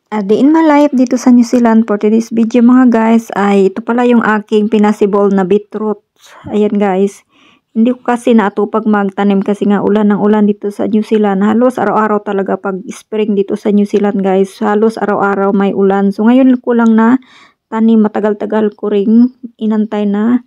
Day in my life dito sa New Zealand for today's video mga guys ay ito pala yung aking pinasibol na beetroot. Ayan guys. Hindi ko kasi natupag magtanim kasi nga ulan ng ulan dito sa New Zealand. Halos araw-araw talaga pag spring dito sa New Zealand guys. Halos araw-araw may ulan. So ngayon ko lang na tanim, matagal-tagal ko ring inantay na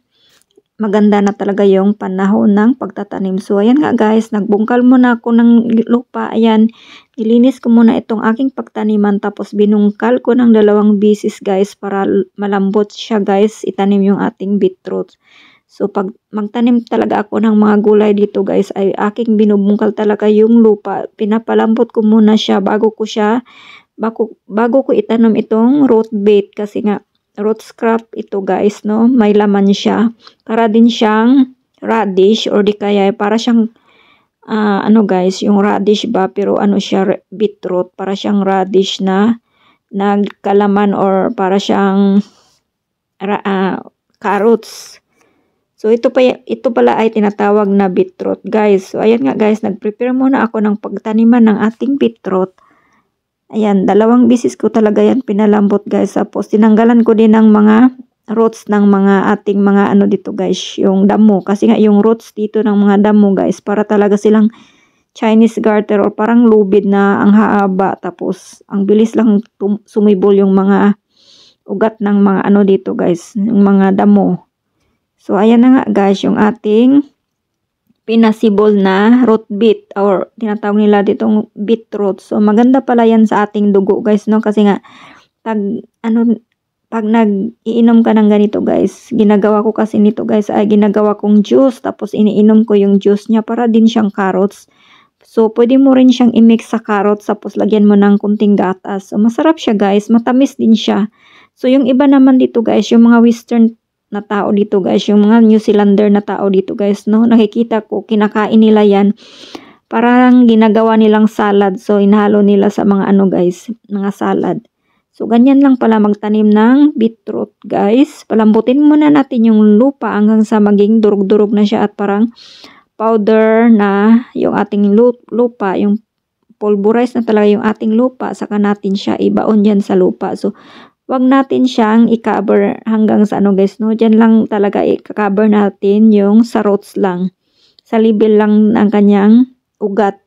maganda na talaga yung panahon ng pagtatanim. So, ayan nga guys, nagbungkal muna ako ng lupa. Ayan, nilinis ko muna itong aking pagtaniman. Tapos, binungkal ko ng 2 bisis guys para malambot siya guys. Itanim yung ating beetroot. So, pag magtanim talaga ako ng mga gulay dito guys, ay aking binubungkal talaga yung lupa. Pinapalambot ko muna siya bago ko itanim itong root bait kasi nga, root crop ito guys, no? May laman siya. Para din siyang radish or di kaya para siyang ano guys, yung radish ba pero ano siya beetroot, para siyang radish na nagkalaman or para siyang carrots. So ito pala ay tinatawag na beetroot guys. So ayan nga guys, nagprepare muna ako ng pagtaniman ng ating beetroot. Ayan, 2 bisis ko talaga yan pinalambot guys. Tapos tinanggalan ko din ng mga roots ng mga ating mga ano dito guys, yung damo. Kasi nga yung roots dito ng mga damo guys, para talaga silang Chinese garter or parang lubid na ang haba. Tapos ang bilis lang sumibol yung mga ugat ng mga ano dito guys, yung mga damo. So ayan na nga guys, yung ating pinasibol na root beet or tinatawag nila ditong beetroot. So maganda pala yan sa ating dugo guys, no? Kasi nga pag nag-iinom ka ng ganito guys, ginagawa ko kasi nito guys ay ginagawa kong juice, tapos iniinom ko yung juice niya para din siyang carrots. So pwede mo rin siyang i-mix sa carrots tapos lagyan mo ng kunting gatas. So masarap siya guys, matamis din siya. So yung iba naman dito guys, yung mga western na tao dito guys, yung mga New Zealander na tao dito guys, no, nakikita ko kinakain nila yan, parang ginagawa nilang salad. So inhalo nila sa mga ano guys, mga salad. So ganyan lang pala magtanim ng beetroot guys. Palambutin muna natin yung lupa hanggang sa maging durug-durug na siya at parang powder na yung ating lupa, yung pulverize na talaga yung ating lupa, saka natin siya ibaon dyan sa lupa. So wag natin siyang i-cover hanggang sa ano guys, no? Diyan lang talaga i-cover natin yung sa roots lang. Sa level lang ng kanyang ugat.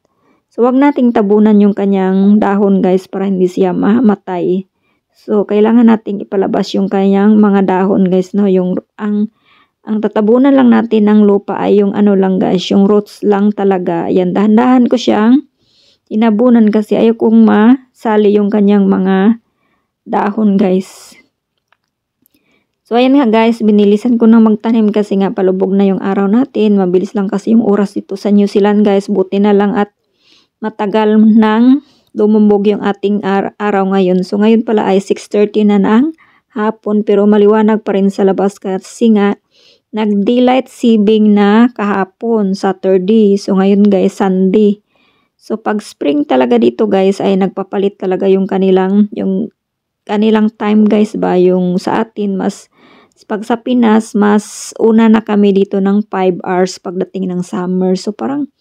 So wag nating tabunan yung kanyang dahon guys para hindi siya mamatay. So kailangan nating ipalabas yung kanyang mga dahon guys, no? Yung ang tatabunan lang natin ng lupa ay yung ano lang guys, yung roots lang talaga. Yan, dahan-dahan ko siyang tinabunan kasi ayaw kong masali yung kanyang mga dahon guys. So ayan nga guys, binilisan ko na magtanim kasi nga palubog na yung araw natin. Mabilis lang kasi yung oras dito sa New Zealand guys. Buti na lang at matagal nang lumubog yung ating araw ngayon. So ngayon pala ay 6:30 na ng hapon pero maliwanag pa rin sa labas kasi nga nag-daylight saving na kahapon, Saturday. So ngayon guys, Sunday. So pag spring talaga dito guys ay nagpapalit talaga yung kanilang time guys ba, yung sa atin pag sa Pinas mas una na kami dito ng 5 hours pagdating ng summer. So parang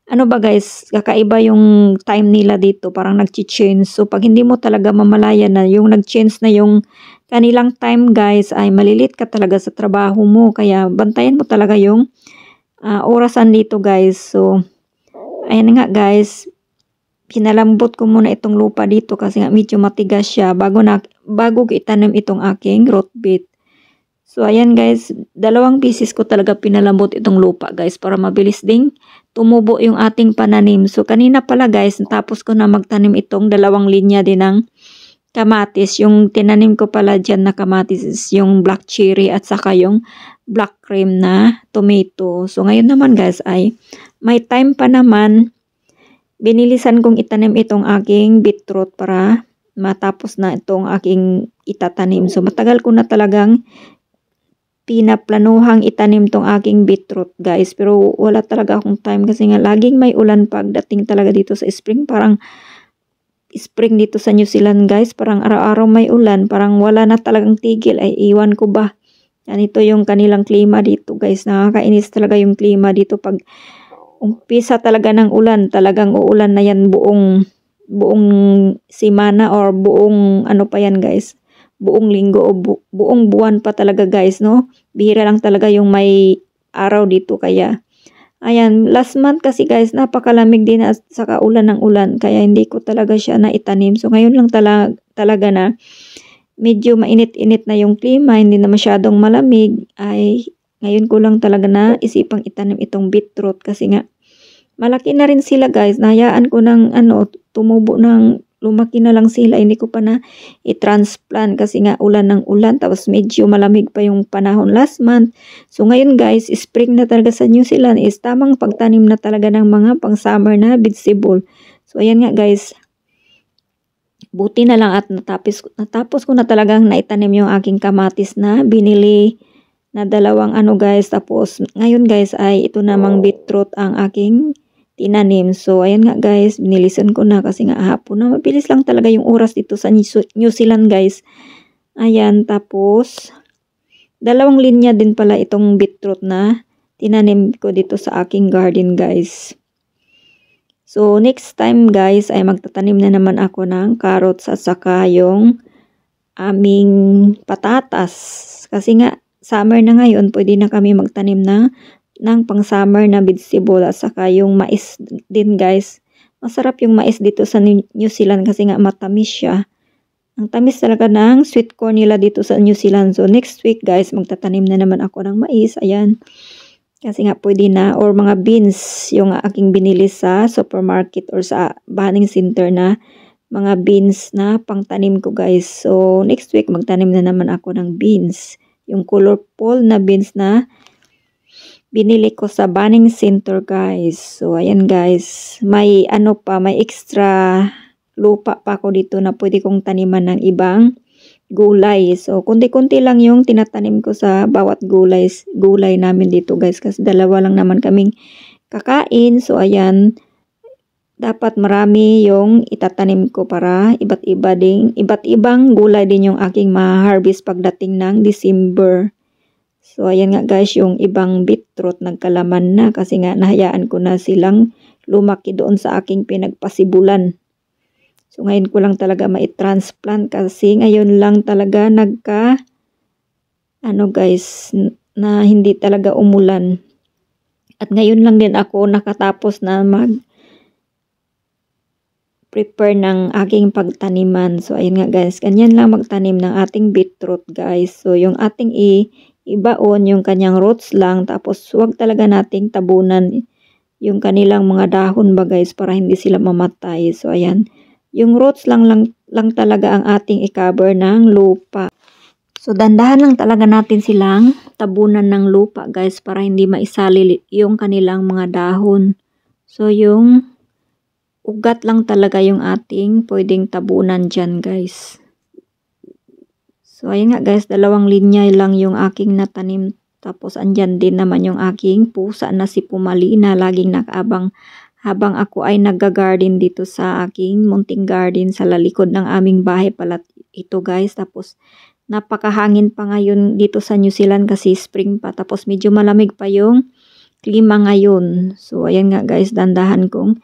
ano ba guys, kakaiba yung time nila dito, parang nag-change. So pag hindi mo talaga mamalayan na yung nag-change na yung kanilang time guys, ay malilit ka talaga sa trabaho mo, kaya bantayan mo talaga yung orasan dito guys. So ayan nga guys, pinalambot ko muna itong lupa dito kasi nga medyo matigas siya bago itanim itong aking root beet. So ayan guys, 2 pieces ko talaga pinalambot itong lupa guys para mabilis ding tumubo yung ating pananim. So kanina pala guys, natapos ko na magtanim itong 2 linya din ng kamatis. Yung tinanim ko pala dyan na kamatis is yung black cherry at saka yung black cream na tomato. So ngayon naman guys ay may time pa naman. Binilisan kong itanim itong aking beetroot para matapos na itong aking itatanim. So matagal ko na talagang pinaplanuhang itanim tong aking beetroot guys. Pero wala talaga akong time kasi nga laging may ulan pagdating talaga dito sa spring. Parang spring dito sa New Zealand guys, parang araw-araw may ulan. Parang wala na talagang tigil. Ay iwan ko ba. Ganito yung kanilang klima dito guys. Nakakainis talaga yung klima dito pag umpisa talaga ng ulan, talagang uulan na yan buong buong semana or buong ano pa yan guys, buong linggo o buong buwan pa talaga guys, no? Bihira lang talaga yung may araw dito. Kaya ayan, last month kasi guys, napakalamig din at saka ulan ng ulan. Kaya hindi ko talaga siya naitanim. So ngayon lang talaga na medyo mainit-init na yung klima, hindi na masyadong malamig, ay ngayon ko lang talaga na isipang itanim itong beetroot. Kasi nga, malaki na rin sila guys. Nahayaan ko ng tumubo ng lumaki na lang sila. Hindi ko pa na i-transplant kasi nga ulan ng ulan. Tapos medyo malamig pa yung panahon last month. So ngayon guys, spring na talaga sa New Zealand is tamang pagtanim na talaga ng mga pang-summer na vegetable. So ayan nga guys. Buti na lang at natapos ko na talagang naitanim yung aking kamatis na binili na dalawang guys. Tapos ngayon guys ay ito namang beetroot ang aking tinanim. So, ayan nga guys, binilisan ko na kasi nga hapon na. Mabilis lang talaga yung oras dito sa New Zealand guys. Ayan, tapos, dalawang linya din pala itong beetroot na tinanim ko dito sa aking garden guys. So, next time guys, ay magtatanim na naman ako ng carrots at saka yung aming patatas. Kasi nga, summer na ngayon, pwede na kami magtanim ng pang-summer na vegetable at saka yung mais din guys. Masarap yung mais dito sa New Zealand kasi nga matamis siya. Ang tamis talaga ng sweet corn nila dito sa New Zealand. So next week guys, magtatanim na naman ako ng mais. Ayan. Kasi nga pwede na, or mga beans yung aking binili sa supermarket or sa bahaning center na mga beans na pangtanim ko guys. So next week magtanim na naman ako ng beans. Yung colorful na beans na binili ko sa Banning Center guys. So ayan guys, may may extra lupa pa ako dito na pwede kong taniman ng ibang gulay. So kunti-kunti lang yung tinatanim ko sa bawat gulay namin dito guys, kasi dalawa lang naman kaming kakain. So ayan, dapat marami yung itatanim ko para iba't ibang gulay din yung aking ma-harvest pagdating ng December. So, ayan nga guys, yung ibang beetroot nagkalaman na kasi nga nahayaan ko na silang lumaki doon sa aking pinagpasibulan. So, ngayon ko lang talaga ma-transplant kasi ngayon lang talaga guys, na hindi talaga umulan. At ngayon lang din ako nakatapos na prepare ng aking pagtaniman. So, ayun nga guys, ganyan lang magtanim ng ating beetroot guys. So, yung ating ibaon yung kanyang roots lang, tapos huwag talaga nating tabunan yung kanilang mga dahon ba guys para hindi sila mamatay. So ayan, yung roots lang talaga ang ating i-cover ng lupa. So dandahan lang talaga natin silang tabunan ng lupa guys para hindi maisali yung kanilang mga dahon. So yung ugat lang talaga yung ating pwedeng tabunan dyan guys. So, ayun nga guys, dalawang linya lang yung aking natanim. Tapos, andyan din naman yung aking pusa na si Pumali na laging nakaabang habang ako ay nagga-garden dito sa aking munting garden sa lalikod ng aming bahay pala ito guys. Tapos, napakahangin pa ngayon dito sa New Zealand kasi spring pa. Tapos, medyo malamig pa yung klima ngayon. So, ayan nga guys, dandahan kong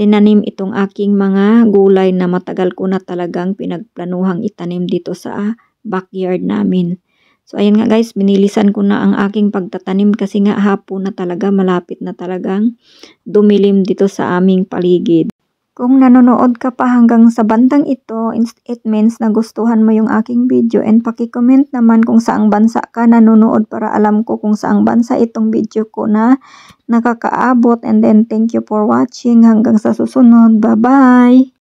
tinanim itong aking mga gulay na matagal ko na talagang pinagplanuhang itanim dito sa backyard namin. So ayan nga guys, binilisan ko na ang aking pagtatanim kasi nga hapon na talaga, malapit na talagang dumilim dito sa aming paligid. Kung nanonood ka pa hanggang sa bandang ito, it means nagustuhan mo yung aking video, and paki-comment naman kung saang bansa ka nanonood para alam ko kung saang bansa itong video ko na nakakaabot. And then thank you for watching. Hanggang sa susunod. Bye-bye!